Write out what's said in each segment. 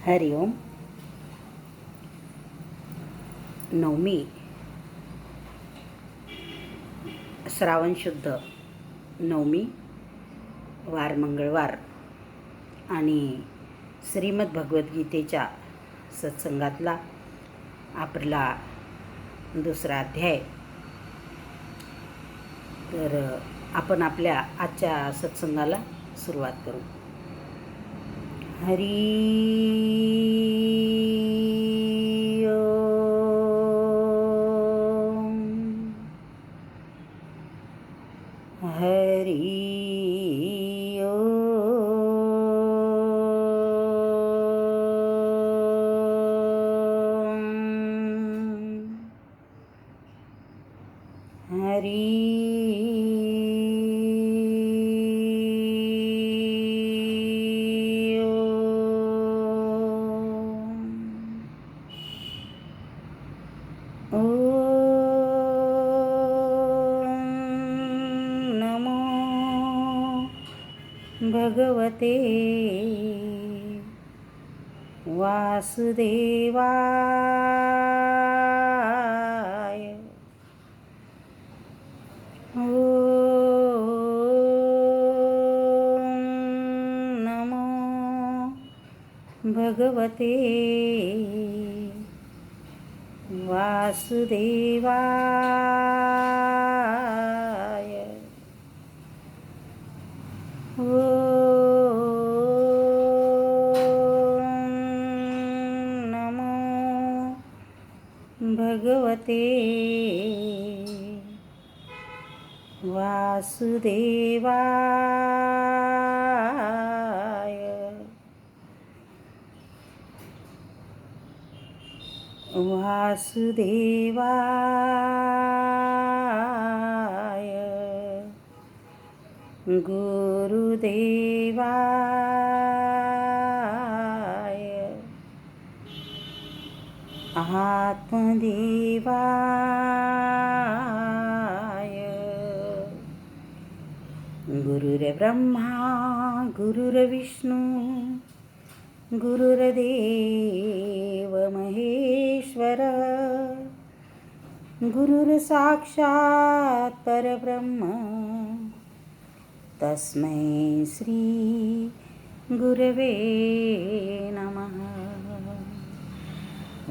हरि ओम. नवमी श्रावण शुद्ध नवमी वार मंगळवार आणि श्रीमद भगवद्गीतेच्या सत्संगातला आपला दुसरा अध्याय. तर आपण आपल्या आजच्या सत्संगाला सुरुवात करू. हरी ओम. हरी ओम. हरी भगवते वासुदेवाय. ओम नमो भगवते वासुदेवाय. भगवते वासुदेवाय. वासुदेवाय. गुरुदेवाय. आत्मदेवाय. गुरुर्ब्रह्मा गुरुर्विष्णू गुरुर्देव महेश्वर. गुरुर्साक्षात् परब्रह्म तस्मै श्री गुरवे नमः.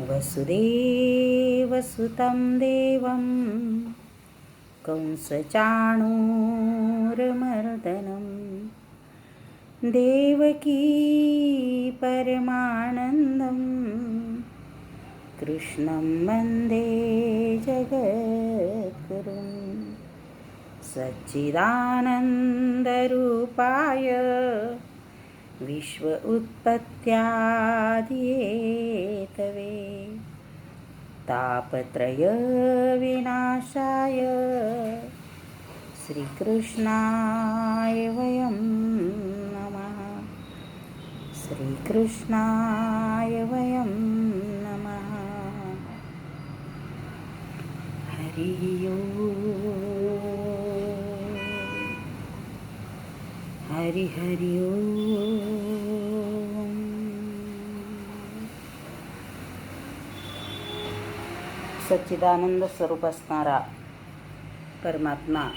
वसुदेवसुतं देवं कंसचाणूरमर्दनं देवकी परमानन्दं कृष्णं वन्दे जगद्गुरुं. सच्चिदानन्दरूपाय विश्व उत्पत्त्यादिहेतवे तापत्रय विनाशाय श्रीकृष्णाय वयं नमः. श्रीकृष्णाय वयं नमः. हरि ओम. हरि हरि ओम. सच्चिदानंद स्वरूप असणारा परमात्मा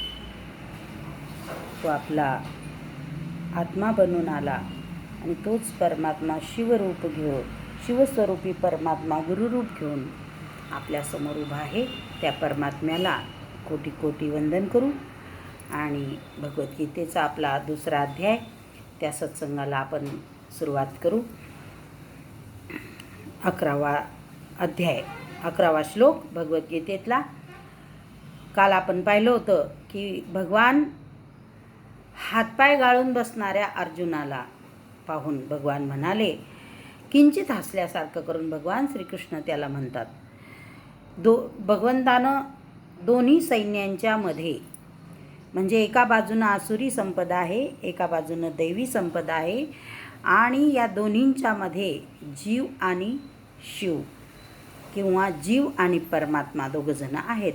तो आपला आत्मा बनून आला आणि तोच परमात्मा शिवरूप घेऊन शिवस्वरूपी परमात्मा गुरुरूप घेऊन आपल्यासमोर उभा आहे. त्या परमात्म्याला कोटी कोटी वंदन करू आणि भगवद्गीतेचा आपला दुसरा अध्याय त्या सत्संगाला आपण सुरुवात करू. 11वा अध्याय 11वा श्लोक भगवद्गीतेतला. काल आपण पाहिलं होतं की भगवान हातपाय गाळून बसणाऱ्या अर्जुनाला पाहून भगवान म्हणाले, किंचित हसल्यासारखं करून भगवान श्रीकृष्ण त्याला म्हणतात, भगवंतानं दोन्ही सैन्यांच्या मध्ये म्हणजे एका बाजूनं आसुरी संपदा आहे, एका बाजूनं दैवी संपदा आहे आणि या दोन्हींच्या मध्ये जीव आणि शिव किंवा जीव आणि परमात्मा दोघंजण आहेत.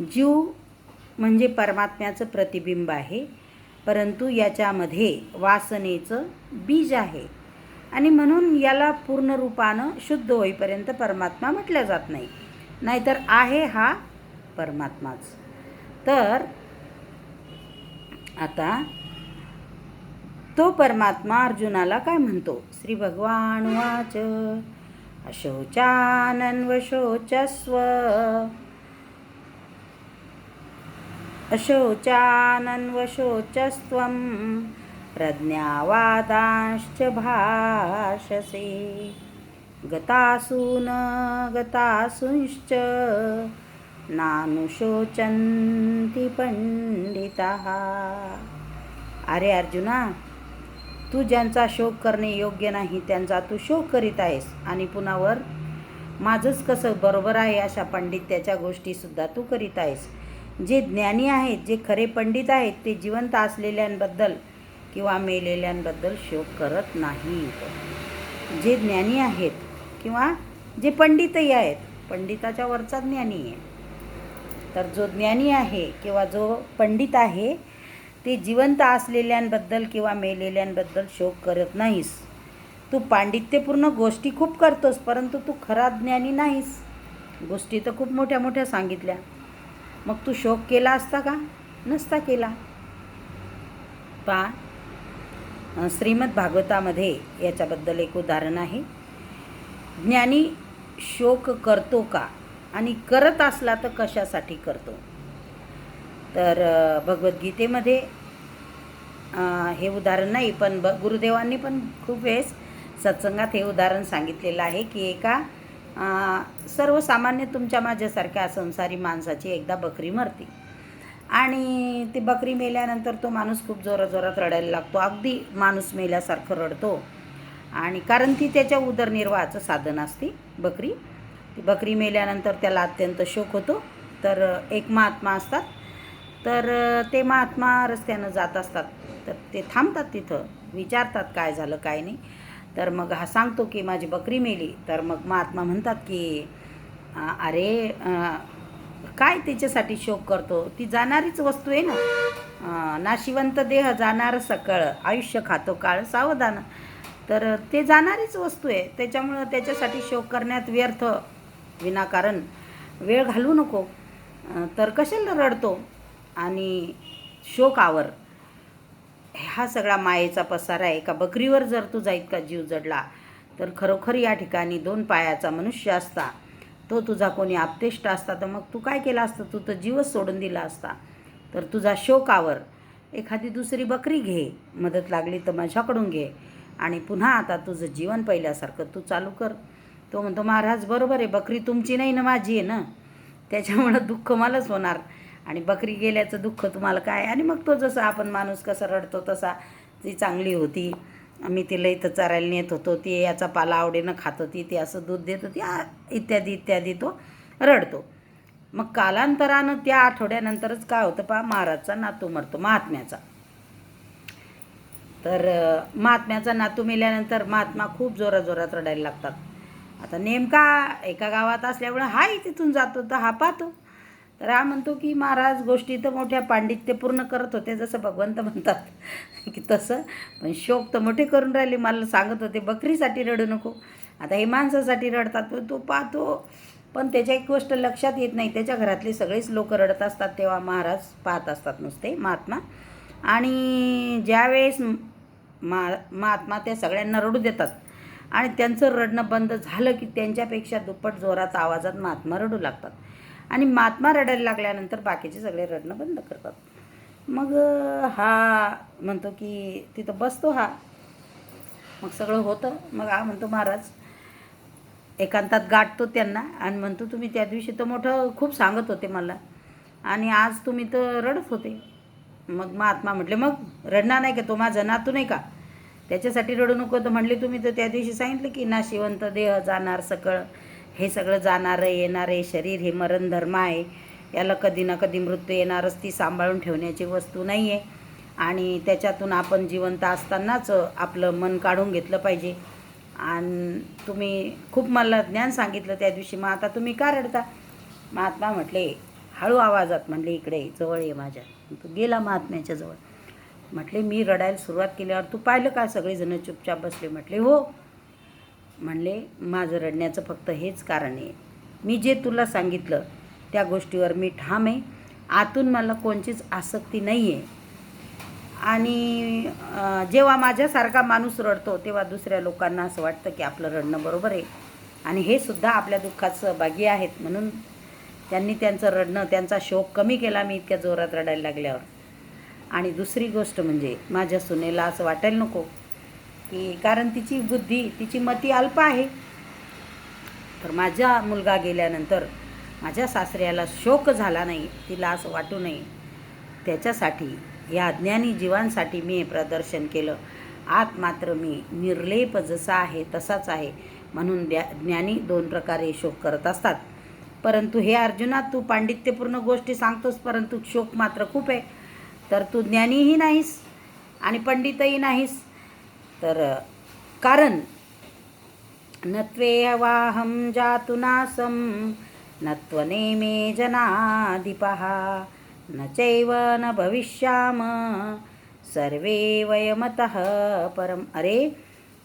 जीव म्हणजे परमात्म्याचं प्रतिबिंब आहे, परंतु याच्यामध्ये वासनेचं बीज आहे आणि म्हणून याला पूर्ण रूपानं शुद्ध होईपर्यंत परमात्मा म्हटलं जात नाही. नाहीतर आहे हा परमात्माच. तर आता तो परमात्मा अर्जुनाला काय म्हणतो? श्री भगवान वाच अशोचानन्वशोचस्व अशोचानन्वशोचस्त्वं प्रज्ञावादांश्च भाषसे गतासून गतासूंश्च नानुशोचन्ति पंडिताः. अरे अर्जुना, तू ज्यांचा शोक करणे योग्य नाही त्यांचा तू शोक करीत आहेस, आणि पुन्हा वर माझंच कसं बरोबर आहे अशा पंडित्याच्या गोष्टीसुद्धा तू करीत आहेस. जे ज्ञानी आहेत, जे खरे पंडित आहेत, ते जिवंत असलेल्यांबद्दल किंवा मेलेल्यांबद्दल शोक करत नाहीत. जे ज्ञानी आहेत किंवा जे पंडितही आहेत, पंडिताच्या वरचा ज्ञानी आहे. तर जो ज्ञानी आहे किंवा जो पंडित आहे ते जिवंत असलेल्यांबद्दल किंवा मेलेल्यांबद्दल शोक करत नाहीस. तू पांडित्यपूर्ण गोष्टी खूप करतोस, परंतु तू खरा ज्ञानी नाहीस. गोष्टी तर खूप मोठ्या मोठ्या सांगितल्या, मग तू शोक केला असता का? नसता केला. श्रीमद भागवतामध्ये याच्याबद्दल एक उदाहरण आहे. ज्ञानी शोक करतो का, आणि करत असला तर कशासाठी करतो? तर भगवद्गीतेमध्ये हे उदाहरण नाही, पण गुरुदेवांनी पण खूप वेळेस सत्संगात हे उदाहरण सांगितलेलं आहे की एका सर्वसामान्य तुमच्या माझ्यासारख्या संसारी माणसाची एकदा बकरी मरते, आणि ती बकरी मेल्यानंतर तो माणूस खूप जोराजोरात रडायला लागतो. अगदी माणूस मेल्यासारखं रडतो, आणि कारण ती त्याच्या उदरनिर्वाहाचं साधन असते बकरी. ती बकरी मेल्यानंतर त्याला अत्यंत शोक होतो. तर एक महात्मा असतात, तर ते महात्मा रस्त्यानं जात असतात, तर ते थांबतात तिथं, विचारतात काय झालं काय नाही. तर मग हा सांगतो की माझी बकरी मेली. तर मग महात्मा म्हणतात की अरे काय त्याच्यासाठी शोक करतो? ती जाणारीच वस्तू आहे ना. नाशिवंत देह जाणार सकळ, आयुष्य खातो काळ सावधान. तर ते जाणारीच वस्तू आहे, त्याच्यामुळं त्याच्यासाठी शोक करण्यात व्यर्थ विनाकारण वेळ घालवू नको. तर कशाला रडतो? आणि शोकावर हा सगळा मायेचा पसारा आहे. एका बकरीवर जर तुझा इतका जीव जडला, तर खरोखर या ठिकाणी 2 पायाचा मनुष्य असता, तो तुझा कोणी आप्तेष्ट असता, तर मग तू काय केलं असतं? तू तर जीवच सोडून दिला असता. तर तुझा शोकावर एखादी दुसरी बकरी घे, मदत लागली तर माझ्याकडून घे, आणि पुन्हा आता तुझं जीवन पहिल्यासारखं तू चालू कर. तो म्हणतो महाराज बरोबर आहे, बकरी तुमची नाही ना माझी आहे ना, त्याच्यामुळं दुःख मलाच होणार, आणि बकरी गेल्याचं दुःख तुम्हाला काय? आणि मग तो जसा आपण माणूस कसा रडतो तसा, ती चांगली होती, मी तिला इथं चरायला नेत होतो, ती याचा पाला आवडीनं खात होती, ती असं दूध देत होती, इत्यादी इत्यादी तो रडतो. मग कालांतरानं त्या आठवड्यानंतरच काय होतं पहा, महाराजचा नातू मरतो, महात्म्याचा. तर महात्म्याचा नातू मेल्यानंतर महात्मा खूप जोराजोरात रडायला लागतात. आता नेमका एका गावात असल्यामुळे हाही तिथून जातो, तर हा पाहतो. तर हा म्हणतो की महाराज गोष्टी तर मोठ्या पांडित्यपूर्ण करत होते, जसं भगवंत म्हणतात की तसं, पण शोक तर मोठे करून राहिले. मला सांगत होते बकरीसाठी रडू नको, आता हे माणसासाठी रडतात. तो पाहतो, पण त्याच्या एक गोष्ट लक्षात येत नाही, त्याच्या घरातले सगळेच लोक रडत असतात, तेव्हा महाराज पाहत असतात नुसते महात्मा. आणि ज्यावेळेस महात्मा त्या सगळ्यांना रडू देतात आणि त्यांचं रडणं बंद झालं की त्यांच्यापेक्षा दुप्पट जोरात आवाजात महात्मा रडू लागतात, आणि महात्मा रडायला लागल्यानंतर बाकीचे सगळे रडणं बंद करतात. मग हा म्हणतो की तिथं बसतो हा, मग सगळं होतं. मग हा म्हणतो महाराज, एकांतात गाठतो त्यांना आणि म्हणतो तुम्ही त्या दिवशी तर मोठं खूप सांगत होते मला, आणि आज तुम्ही तर रडत होते. मग महात्मा म्हटले मग रडणार नाही का? तो माझा नातू नाही का, त्याच्यासाठी रडू नको? तर म्हणले तुम्ही तर त्या दिवशी सांगितलं की नाशिवंत देह जाणार सकळ, हे सगळं जाणारं येणारे शरीर हे मरण धर्म आहे, याला कधी ना कधी मृत्यू येणारच, ती सांभाळून ठेवण्याची वस्तू नाही आहे, आणि त्याच्यातून आपण जिवंत असतानाच आपलं मन काढून घेतलं पाहिजे. आणि तुम्ही खूप मला ज्ञान सांगितलं त्या दिवशी, मग आता तुम्ही का रडता? महात्मा म्हटले हळू आवाजात, म्हणले इकडे जवळ ये माझ्या. तो गेला महात्म्याच्या जवळ. म्हटले मी रडायला सुरुवात केल्यावर तू पाहिलं का सगळेजण चुपचाप बसले? म्हटले हो. म्हणले माझं रडण्याचं फक्त हेच कारण आहे, मी जे तुला सांगितलं त्या गोष्टीवर मी ठाम आहे, आतून मला कोणचीच आसक्ती नाही आहे. आणि जेव्हा माझ्यासारखा माणूस रडतो तेव्हा दुसऱ्या लोकांना असं वाटतं की आपलं रडणं बरोबर आहे आणि हे सुद्धा आपल्या दुःखात सहभागी आहेत, म्हणून त्यांनी त्यांचं रडणं, त्यांचा शोक कमी केला मी इतक्या जोरात रडायला लागल्यावर. आणि दुसरी गोष्ट म्हणजे माझ्या सुनेला असं वाटायला नको की कारण तिची बुद्धी, तिची मती अल्प आहे, तर माझा मुलगा गेल्यानंतर माझ्या सासऱ्याला शोक झाला नाही, तिला असं वाटू नये, त्याच्यासाठी या अज्ञानी जीवांसाठी मी हे प्रदर्शन केलं. आत मात्र मी निर्लेप जसा आहे तसाच आहे, म्हणून ज्ञानी दोन प्रकारे शोक करत असतात. परंतु हे अर्जुना, तू पांडित्यपूर्ण गोष्टी सांगतोस परंतु शोक मात्र खूप आहे, तर तू ज्ञानीही नाहीस आणि पंडितही नाहीस. तर कारण नत्वेवाहं जातु नासं नत्वनेमे जनाधिपः न चैव न भविष्याम सर्वे वयमतः परम. अरे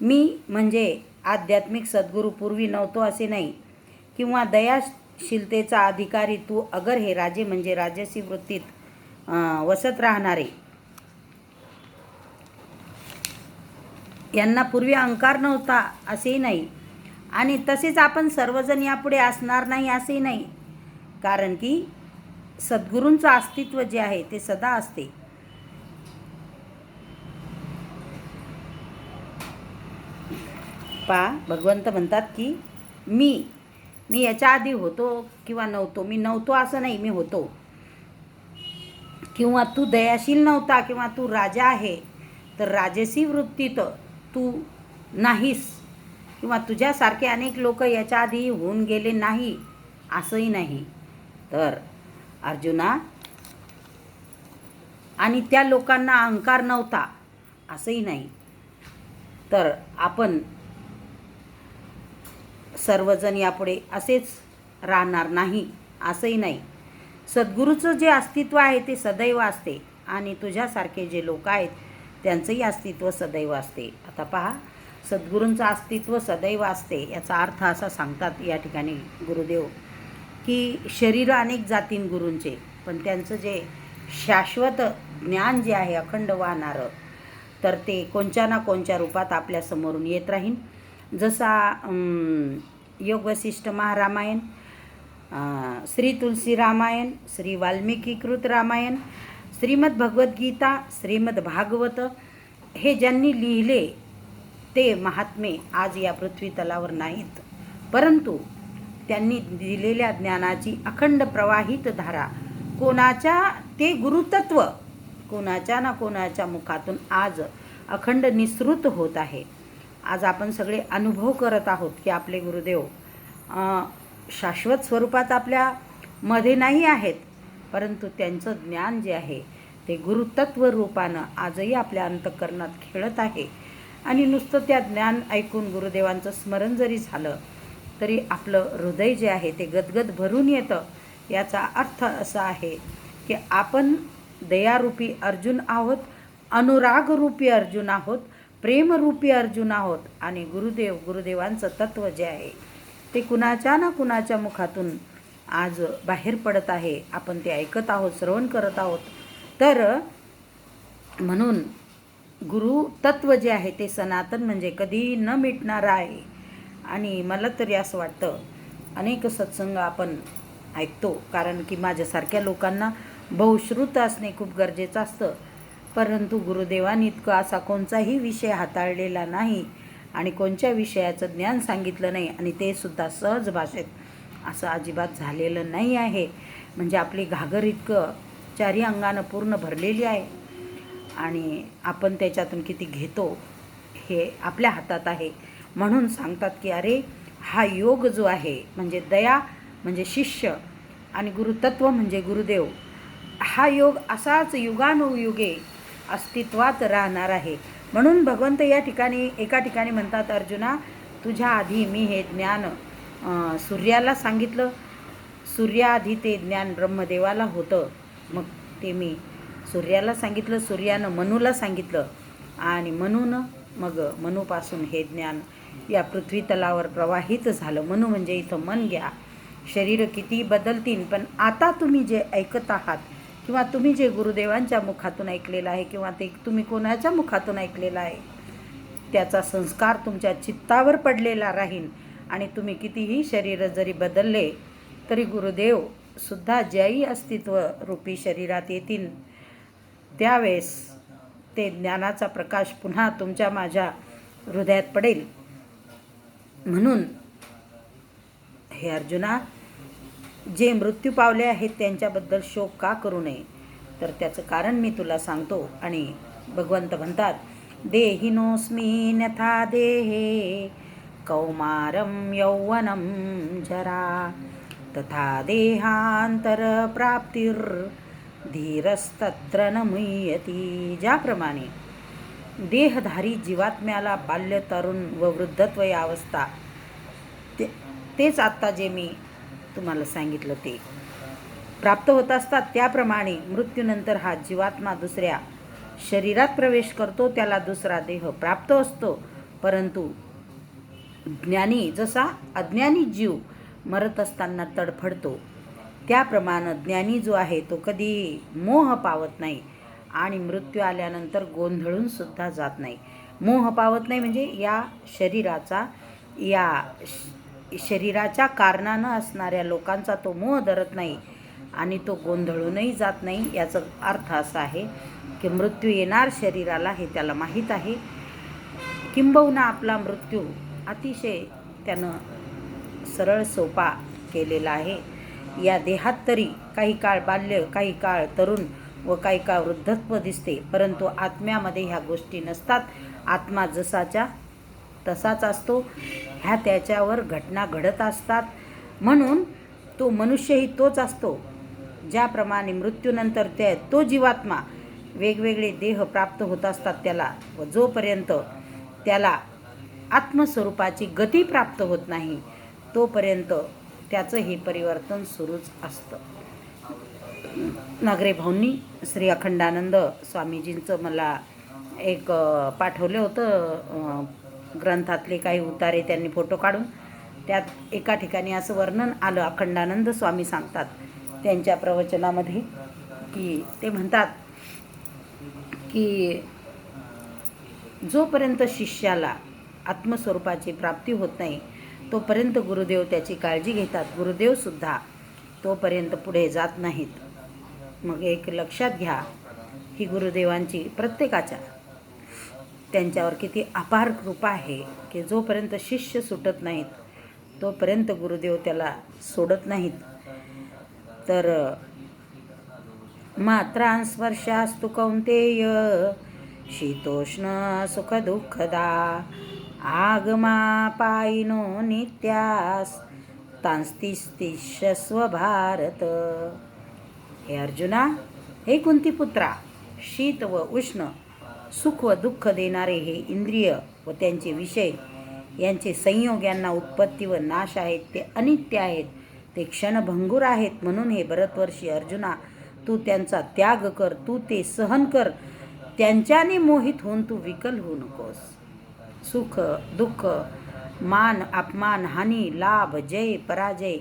मी म्हणजे आध्यात्मिक सद्गुरू पूर्वी नव्हतो असे नाही, किंवा दयाशीलतेचा अधिकारी तू अगर हे राजे म्हणजे राजसी वृत्तीत वसत राहणारे, यांना पूर्वी अहंकार नव्हता असेही नाही, आणि तसेच आपण सर्वजण यापुढे असणार नाही असेही नाही, कारण की सद्गुरूंचं अस्तित्व जे आहे ते सदा असते. भगवंत म्हणतात की मी याच्या आधी होतो किंवा नव्हतो, मी नव्हतो असं नाही, मी होतो. किंवा तू दयाशील नव्हता किंवा तू राजा आहे तर राजसी वृत्तीत तू नाहीस, किंवा तुझ्यासारखे अनेक लोक याच्या आधी होऊन गेले नाही असंही नाही. तर अर्जुना, आणि त्या लोकांना अहंकार नव्हता असंही नाही, तर आपण सर्वजण यापुढे असेच राहणार नाही असंही नाही. सद्गुरूचं जे अस्तित्व आहे ते सदैव असते आणि तुझ्यासारखे जे लोक आहेत त्यांचंही अस्तित्व सदैव असते. आता पहा, सद्गुरूंचं अस्तित्व सदैव असते याचा अर्थ असा सांगतात या ठिकाणी गुरुदेव की शरीर अनेक जातीन गुरूंचे, पण त्यांचं जे शाश्वत ज्ञान जे आहे अखंड वाहणारं, तर ते कोणत्या ना कोणत्या रूपात आपल्या समोरून येत राहीन. जसा योग वसिष्ठ महारामायण, श्री तुलसी रामायण, श्री वाल्मिकीकृत रामायण, श्रीमद भगवद्गीता, श्रीमद भागवत हे ज्यांनी लिहिले ते महात्मे आज या पृथ्वी तलावर नाहीत, परंतु त्यांनी दिलेल्या ज्ञानाची अखंड प्रवाहित धारा कोणाच्या ते गुरुतत्व कोणाच्या ना कोणाच्या मुखातून आज अखंड निसृत होत आहे. आज आपण सगळे अनुभव करत आहोत की आपले गुरुदेव शाश्वत स्वरूपात आपल्या मध्ये नाही आहेत, परंतु त्यांचं ज्ञान जे आहे ते गुरुतत्व रूपानं आजही आपल्या अंतःकरणात खेळत आहे. आणि नुसतं त्या ज्ञान ऐकून गुरुदेवांचं स्मरण जरी झालं तरी आपलं हृदय जे आहे ते गदगद भरून येतं. याचा अर्थ असा आहे की आपण दयारूपी अर्जुन आहोत, अनुरागरूपी अर्जुन आहोत, प्रेमरूपी अर्जुन आहोत, आणि गुरुदेवांचं तत्व जे आहे ते कुणाच्या ना कुणाच्या मुखातून आज बाहेर पडत आहे, आपण ते ऐकत आहोत, श्रवण करत आहोत. तर म्हणून गुरु तत्व जे आहे ते सनातन म्हणजे कधी न मिटणारं आहे. आणि मला तरी असं वाटतं अनेक सत्संग आपण ऐकतो, कारण की माझ्यासारख्या लोकांना बहुश्रुत असणे खूप गरजेचं असतं, परंतु गुरुदेवांनी इतका असा कोणताही विषय हाताळलेला नाही आणि कोणत्या विषयाचं ज्ञान सांगितलं नाही, आणि ते सुद्धा सहज भाषेत असं अजिबात झालेलं नाही आहे. म्हणजे आपली घागर इतकं चारी अंगानं पूर्ण भरलेली आहे आणि आपण त्याच्यातून किती घेतो हे आपल्या हातात आहे. म्हणून सांगतात की अरे हा योग जो आहे म्हणजे दया म्हणजे शिष्य आणि गुरुतत्व म्हणजे गुरुदेव, हा योग असाच युगानुयुगे अस्तित्वात राहणार आहे. म्हणून भगवंत या ठिकाणी एका ठिकाणी म्हणतात, अर्जुना तुझ्या आधी मी हे ज्ञान सूर्याला सांगितलं, सूर्याआधी ते ज्ञान ब्रह्मदेवाला होतं, मग ते मी सूर्याला सांगितलं, सूर्यानं मनूला सांगितलं आणि मनूनं मग मनूपासून हे ज्ञान या पृथ्वी तलावर प्रवाहित झालं. मनो म्हणजे इथं मन घ्या. शरीर किती बदलतील, पण आता तुम्ही जे ऐकत आहात किंवा तुम्ही जे गुरुदेवांच्या मुखातून ऐकलेलं आहे किंवा ते तुम्ही कोणाच्या मुखातून ऐकलेलं आहे, त्याचा संस्कार तुमच्या चित्तावर पडलेला राहील. आणि तुम्ही कितीही शरीर जरी बदलले तरी गुरुदेव सुद्धा ज्याही अस्तित्व रूपी शरीरात येतील त्यावेळेस ते ज्ञानाचा प्रकाश पुन्हा तुमच्या माझ्या हृदयात पडेल. म्हणून हे अर्जुना, जे मृत्यू पावले आहेत त्यांच्याबद्दल शोक का करू नये, तर त्याचं कारण मी तुला सांगतो. आणि भगवंत म्हणतात, देहिनोऽस्मिन्यथा देहे कौमारं यौवनं जरा तथा देहांतरप्राप्तिर्धीरस्तत्र न मुह्यति. ज्याप्रमाणे देहधारी जीवात्म्याला बाल्य, तरुण व वृद्धत्व या अवस्था तेच आत्ता जे मी तुम्हाला सांगितलं ते प्राप्त होत असतात, त्याप्रमाणे मृत्यूनंतर हा जीवात्मा दुसऱ्या शरीरात प्रवेश करतो, त्याला दुसरा देह प्राप्त असतो. परंतु ज्ञानी जसा अज्ञानी जीव मरत असताना तडफडतो, त्याप्रमाणे ज्ञानी जो आहे तो कधी मोह पावत नाही आणि मृत्यू आल्यानंतर गोंधळून सुद्धा जात नाही. मोह पावत नाही म्हणजे या शरीराच्या कारणानं असणाऱ्या लोकांचा तो मोह धरत नाही आणि तो गोंधळूनही जात नाही. याचा अर्थ असा आहे की मृत्यू येणार शरीराला हे त्याला माहीत आहे. किंबहुना आपला मृत्यू अतिशय त्यानं सरळ सोपा केलेला आहे. या देहात तरी काही काळ बाल्य, काही काळ तरुण व काही काळ वृद्धत्व दिसते, परंतु आत्म्यामध्ये ह्या गोष्टी नसतात. आत्मा जसाच्या तसाच असतो. ह्या त्याच्यावर घटना घडत असतात. म्हणून तो मनुष्यही तोच असतो. ज्याप्रमाणे मृत्यूनंतर तो जीवात्मा वेगवेगळे देह प्राप्त होत असतात त्याला, व जोपर्यंत त्याला आत्मस्वरूपाची गती प्राप्त होत नाही तोपर्यंत त्याचं हे परिवर्तन सुरूच असतं. नागरे भाऊंनी श्री अखंडानंद स्वामीजींचं मला एक पाठवलं होतं ग्रंथातले काही उतारे, त्यांनी फोटो काढून. त्यात एका ठिकाणी असं वर्णन आलं, अखंडानंद स्वामी सांगतात त्यांच्या प्रवचनामध्ये की ते म्हणतात की जोपर्यंत शिष्याला आत्मस्वरूपाची प्राप्ती होत नाही तोपर्यंत गुरुदेव त्याची काळजी घेतात. गुरुदेवसुद्धा तोपर्यंत पुढे जात नाहीत. मग एक लक्षात घ्या, ही गुरुदेवांची प्रत्येकाच्या त्यांच्यावर किती अपार कृपा आहे की जोपर्यंत शिष्य सुटत नाहीत तोपर्यंत गुरुदेव त्याला सोडत नाहीत. तर मात्रां स्पर्शास्तु कौंतेय शीतोष्ण सुख दुःखदा आगमापायिनो नित्यास तांस्तिस्तिष्यस्व भारत. हे अर्जुना, हे कुंतीपुत्रा, शीत व उष्ण, सुख व दुःख देणारे हे इंद्रिय व त्यांचे विषय यांचे संयोग यांना उत्पत्ती व नाश आहेत. ते अनित्य आहेत, ते क्षणभंगूर आहेत. म्हणून हे भरतवर्षी अर्जुना, तू त्यांचा त्याग कर, तू ते सहन कर. त्यांच्याने मोहित होऊन तू विकल होऊ नकोस. सुख दुःख, मान अपमान, हानी लाभ, जय पराजय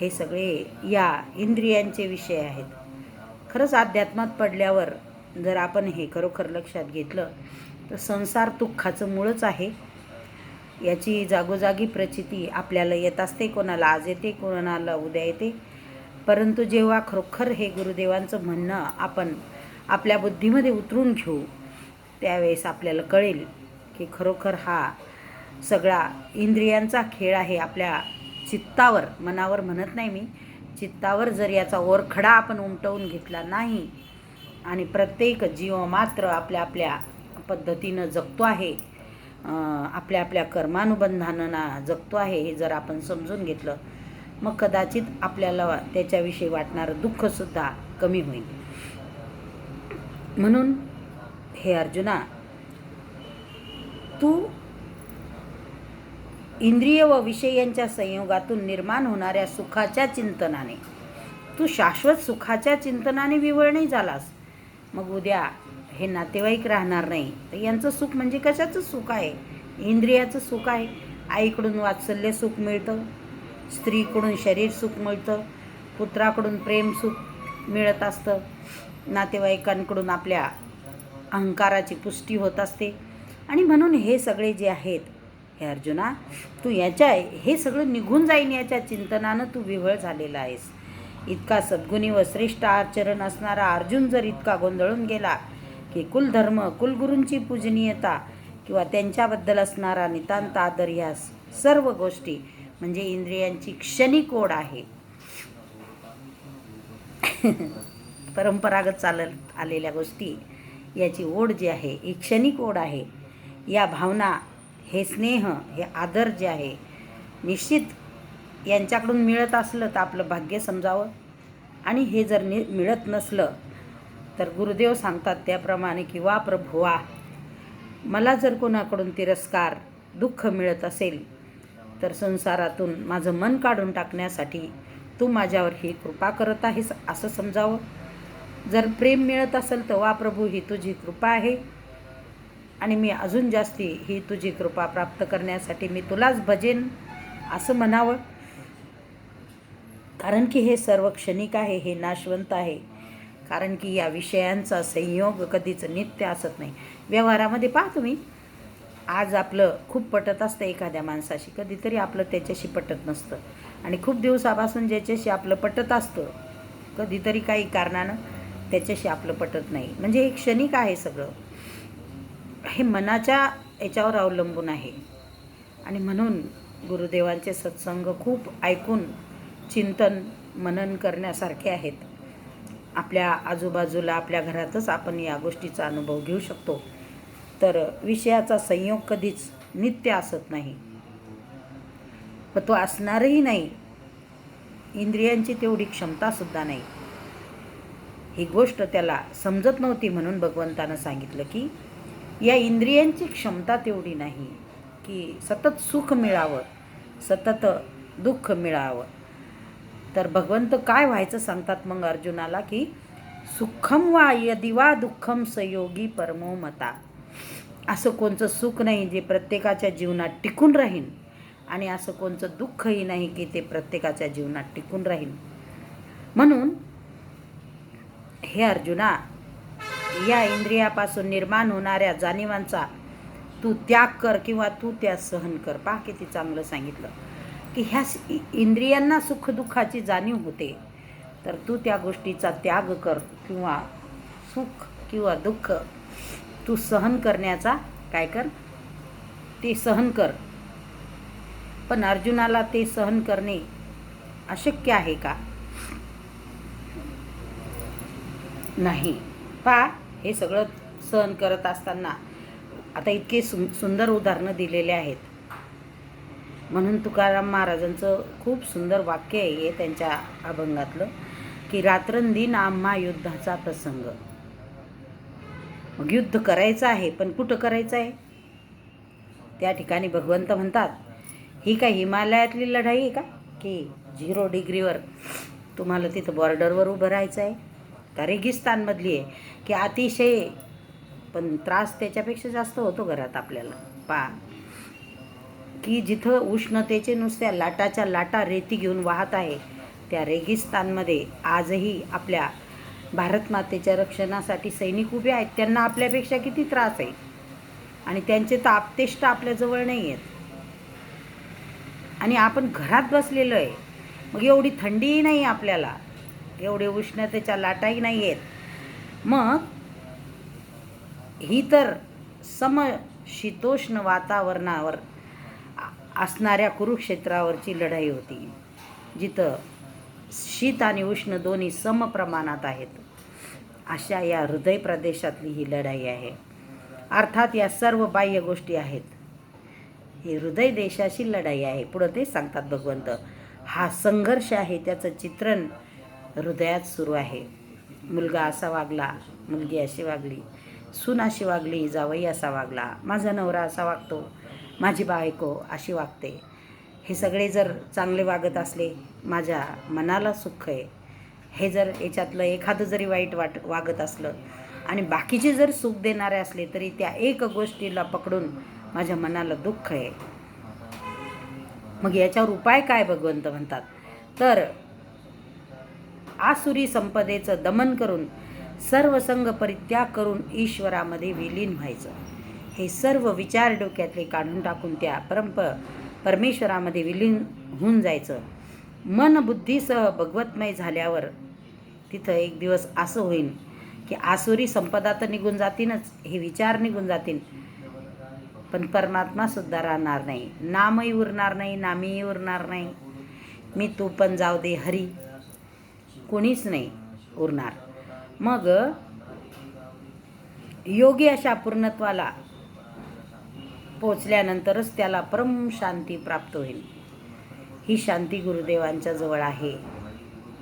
हे सगळे या इंद्रियांचे विषय आहेत. खरंच अध्यात्मात पडल्यावर जर आपण हे खरोखर लक्षात घेतलं तर संसार दुःखाचं मूळच आहे. याची जागोजागी प्रचिती आपल्याला येत असते. कोणाला आज येते, कोणाला उद्या येते. परंतु जेव्हा खरोखर हे गुरुदेवांचं म्हणणं आपण आपल्या बुद्धीमध्ये उतरून घेऊ त्यावेळेस आपल्याला कळेल की खरोखर हा सगळा इंद्रियांचा खेळ आहे. आपल्या चित्तावर, मनावर म्हणत नाही मी, चित्तावर जर याचा ओरखडा आपण उमटवून घेतला नाही आणि प्रत्येक जीव मात्र आपल्या आपल्या पद्धतीनं जगतो आहे, आपल्या आपल्या कर्मानुबंधांना जगतो आहे, हे जर आपण समजून घेतलं मग कदाचित आपल्याला त्याच्याविषयी वाटणारं दुःखसुद्धा कमी होईल. म्हणून हे अर्जुना, तू इंद्रिय व विषयांच्या संयोगातून निर्माण होणाऱ्या सुखाच्या चिंतनाने, तू शाश्वत सुखाच्या चिंतनाने विवळ नाही झालास, मग उद्या हे नातेवाईक राहणार नाही. तर यांचं सुख म्हणजे कशाचं सुख आहे? इंद्रियाचं सुख आहे. आईकडून वात्सल्य सुख मिळतं, स्त्रीकडून शरीर सुख मिळतं, पुत्राकडून प्रेम सुख मिळत असतं, नातेवाईकांकडून आपल्या अहंकाराची पुष्टी होत असते. आणि म्हणून हे सगळे जे आहेत, हे अर्जुना, तू हे सगळं निघून जाईन याच्या चिंतनानं तू विव्हळ झालेला आहेस. इतका सद्गुणी व श्रेष्ठ आचरण असणारा अर्जुन जर इतका गोंधळून गेला की कुलधर्म, कुलगुरूंची पूजनीयता किंवा त्यांच्याबद्दल असणारा नितांत आदर, ह्या सर्व गोष्टी म्हणजे इंद्रियांची क्षणिक ओढ आहे. परंपरागत चालत आलेल्या गोष्टी, याची ओढ जी आहे ही क्षणिक ओढ आहे. या भावना, हे स्नेह, हे आदर जे आहे, निश्चित यांच्याकडून मिळत असलं तर आपलं भाग्य समजावं. आणि हे जर मिळत नसलं तर गुरुदेव सांगतात त्याप्रमाणे की वा प्रभुवा, मला जर कोणाकडून तिरस्कार, दुःख मिळत असेल तर संसारातून माझं मन काढून टाकण्यासाठी तू माझ्यावर ही कृपा करत आहेस असं समजावं. जर प्रेम मिळत असेल तर वा प्रभू, ही तुझी कृपा आहे आणि मी अजून जास्ती ही तुझी कृपा प्राप्त करण्यासाठी मी तुलाच भजेन असं म्हणावं. कारण की हे सर्व क्षणिक आहे, हे नाशवंत आहे. कारण की या विषयांचा संयोग कधीच नित्य असत नाही. व्यवहारामध्ये पहा तुम्ही, आज आपलं खूप पटत असतं एखाद्या माणसाशी, कधीतरी आपलं त्याच्याशी पटत नसतं. आणि खूप दिवसापासून ज्याच्याशी आपलं पटत असतं, कधीतरी काही कारणानं त्याच्याशी आपलं पटत नाही. म्हणजे हे क्षणिक आहे सगळं, हे मनाच्या याच्यावर अवलंबून आहे. आणि म्हणून गुरुदेवांचे सत्संग खूप ऐकून चिंतन मनन करण्यासारखे आहेत. आपल्या आजूबाजूला, आपल्या घरातच आपण या गोष्टीचा अनुभव घेऊ शकतो. तर विषयाचा संयोग कधीच नित्य असत नाही, व तो असणारही नाही. इंद्रियांची तेवढी क्षमतासुद्धा नाही. ही गोष्ट त्याला समजत नव्हती, म्हणून भगवंतानं सांगितलं की या इंद्रियांची क्षमता तेवढी नाही की सतत सुख मिळावं, सतत दुःख मिळावं. तर भगवंत काय व्हायचं सांगतात मग अर्जुनाला की सुखम वा यदि वा दुःखम सयोगी परमो मता. असं कोणचं सुख नाही जे प्रत्येकाच्या जीवनात टिकून राहील, आणि असं कोणचं दुःखही नाही की ते प्रत्येकाच्या जीवनात टिकून राहील. म्हणून हे अर्जुना, या इंद्रियापासून निर्माण होणाऱ्या जाणीवांचा तू त्याग कर किंवा तू त्या सहन कर. पहा किती चांगलं सांगितलं की ह्या इंद्रियांना सुखदुःखाची जाणीव होते, तर तू त्या गोष्टीचा त्याग कर किंवा सुख किंवा दुःख तू सहन करण्याचा काय कर, ते सहन कर. पण अर्जुनाला ते सहन करणे अशक्य आहे का? नाही. पहा, हे सगळं सहन करत असताना आता इतके सुंदर उदाहरणं दिलेले आहेत. म्हणून तुकाराम महाराजांचं खूप सुंदर वाक्य आहे त्यांच्या अभंगातलं की रात्रंदिन आम्हा युद्धाचा प्रसंग. मग युद्ध करायचं आहे, पण कुठं करायचं आहे? त्या ठिकाणी भगवंत म्हणतात, ही काय हिमालयातली लढाई आहे का की 0 डिग्रीवर तुम्हाला तिथं बॉर्डरवर उभं राहायचं आहे? का रेगिस्तानमधली आहे की अतिशय, पण त्रास त्याच्यापेक्षा जास्त होतो घरात आपल्याला. पहा की जिथं उष्णतेचे नुसत्या लाटाच्या लाटा रेती घेऊन वाहत आहे, त्या रेगिस्तानमध्ये आजही आपल्या भारत मातेच्या रक्षणासाठी सैनिक उभे आहेत. त्यांना आपल्यापेक्षा किती त्रास आहे, आणि त्यांचे तर आपतेष्ट आपल्याजवळ नाही आहेत, आणि आपण घरात बसलेलो आहे. मग एवढी थंडीही नाही आपल्याला, एवढे उष्णतेच्या लाटाही नाही आहेत. मग ही तर समशीतोष्ण वातावरणावर असणाऱ्या कुरुक्षेत्रावरची लढाई होती, जिथं शीत आणि उष्ण दोन्ही समप्रमाणात आहेत. अशा या हृदय प्रदेशातली ही लढाई आहे. अर्थात या सर्व बाह्य गोष्टी आहेत, ही हृदय देशाची लढाई आहे. पुढं ते सांगतात भगवंत, हा संघर्ष आहे, त्याचं चित्रण हृदयात सुरू आहे. मुलगा असा वागला, मुलगी अशी वागली, सून अशी वागली, जावई असा वागला, माझा नवरा असा वागतो, माझी बायको अशी वागते. हे सगळे जर चांगले वागत असले, माझ्या मनाला सुख आहे. हे जर याच्यातलं एखादं जरी वाईट वागत असलं आणि बाकीचे जर सुख देणारे असले, तरी त्या एक गोष्टीला पकडून माझ्या मनाला दुःख आहे. मग याच्यावर उपाय काय भगवंत म्हणतात तर आसुरी संपदेचं दमन करून सर्व संग परित्याग करून ईश्वरामध्ये विलीन व्हायचं. हे सर्व विचार डोक्यातले काढून टाकून त्या परमेश्वरामध्ये विलीन होऊन जायचं. मन बुद्धीसह भगवतमय झाल्यावर तिथं एक दिवस असं होईल की आसुरी संपदा तर निघून जातीलच, हे विचार निघून जातील, पण परमात्मासुद्धा राहणार नाही. नामही उरणार नाही, नामीही उरणार नाही. मी तू पण जाऊ दे हरी, कोणीच नाही उरणार. मग योगी अशा पूर्णत्वाला पोचल्यानंतरच त्याला परम शांती प्राप्त होईल. ही शांती गुरुदेवांच्या जवळ आहे.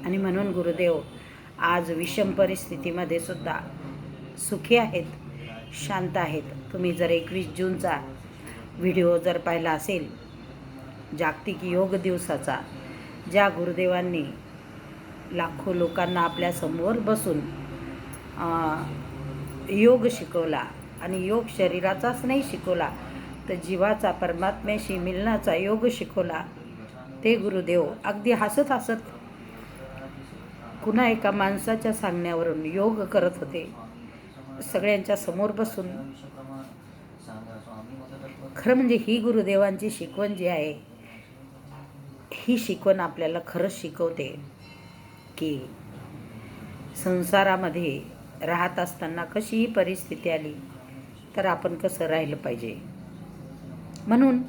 आणि म्हणून गुरुदेव आज विषम परिस्थितीमध्ये सुद्धा सुखी आहेत, शांत आहेत. तुम्ही जर 21 जूनचा व्हिडिओ जर पाहिला असेल, जागतिक योग दिवसाचा, ज्या गुरुदेवांनी लाखो लोकांना आपल्यासमोर बसून योग शिकवला आणि योग शरीराचाच नाही शिकवला तर जीवाचा परमात्म्याशी मिलनाचा योग शिकवला, ते गुरुदेव अगदी हसत हसत पुन्हा एका माणसाच्या सांगण्यावरून योग करत होते सगळ्यांच्या समोर बसून. खरं म्हणजे ही गुरुदेवांची शिकवण जी आहे, ही शिकवण आपल्याला खरंच शिकवते की संसारामध्ये राहत असताना कशीही परिस्थिती आली तर आपण कसं राहिलं पाहिजे. म्हणून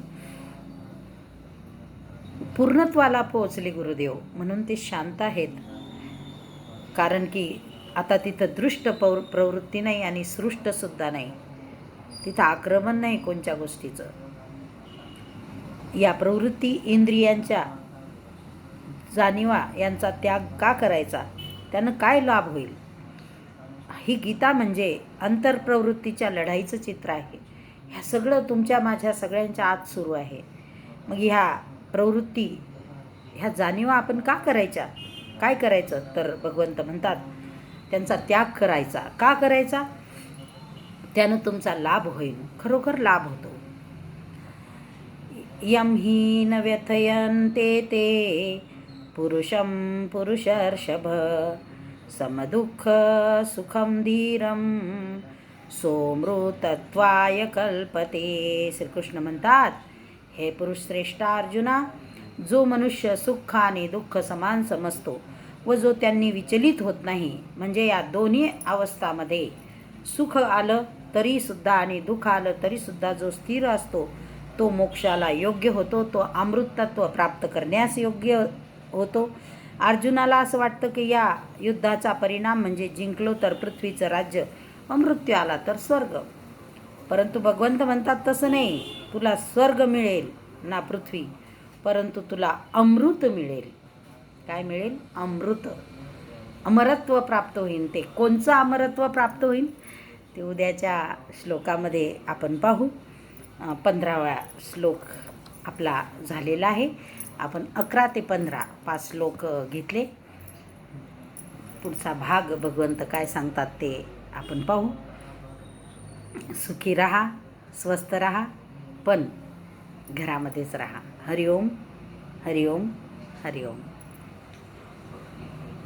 पूर्णत्वाला पोहोचले गुरुदेव, म्हणून ते शांत आहेत. कारण की आता तिथं दृष्ट प्रवृत्ती नाही आणि सृष्टसुद्धा नाही. तिथं आक्रमण नाही कोणत्या गोष्टीचं. या प्रवृत्ती इंद्रियांच्या जाणीवा यांचा त्याग का करायचा, त्यानं काय लाभ होईल. ही गीता म्हणजे अंतरप्रवृत्तीच्या लढाईचं चित्र आहे. ह्या सगळं तुमच्या माझ्या सगळ्यांच्या आत सुरू आहे. मग ह्या प्रवृत्ती, ह्या जाणीवा आपण का करायच्या, काय करायचं तर भगवंत म्हणतात त्यांचा त्याग करायचा. का करायचा, त्यानं तुमचा लाभ होईल, खरोखर लाभ होतो. यम हि न व्यथयन्ते ते पुरुषं पुरुषर्षभ समदुःख सुखम धीरम सोमृतत्वाय कल्पते. श्रीकृष्ण म्हणतात, हे पुरुष श्रेष्ठ अर्जुना, जो मनुष्य सुख आणि दुःख समान समजतो व जो त्यांनी विचलित होत नाही, म्हणजे या दोन्ही अवस्थामध्ये सुख आलं तरीसुद्धा आणि दुःख आलं तरीसुद्धा जो स्थिर असतो तो मोक्षाला योग्य होतो, तो अमृतत्व प्राप्त करण्यास योग्य होतो. अर्जुनाला असं वाटतं की या युद्धाचा परिणाम म्हणजे जिंकलो तर पृथ्वीचं राज्य, अमृत्यू आला तर स्वर्ग. परंतु भगवंत म्हणतात तसं नाही, तुला स्वर्ग मिळेल ना पृथ्वी, परंतु तुला अमृत मिळेल. काय मिळेल, अमृत, अमरत्व प्राप्त होईल. ते कोणचं अमरत्व प्राप्त होईल ते उद्याच्या श्लोकामध्ये आपण पाहू. 15वा श्लोक आपला झालेला आहे. आपण 11 ते 15 5 श्लोक घेतले. पुढचा भाग भगवंत काय सांगतात ते आपण पाहू. सुखी राहा, स्वस्थ राहा, पण घरामध्येच राहा. हरिओम हरिओम हरिओम.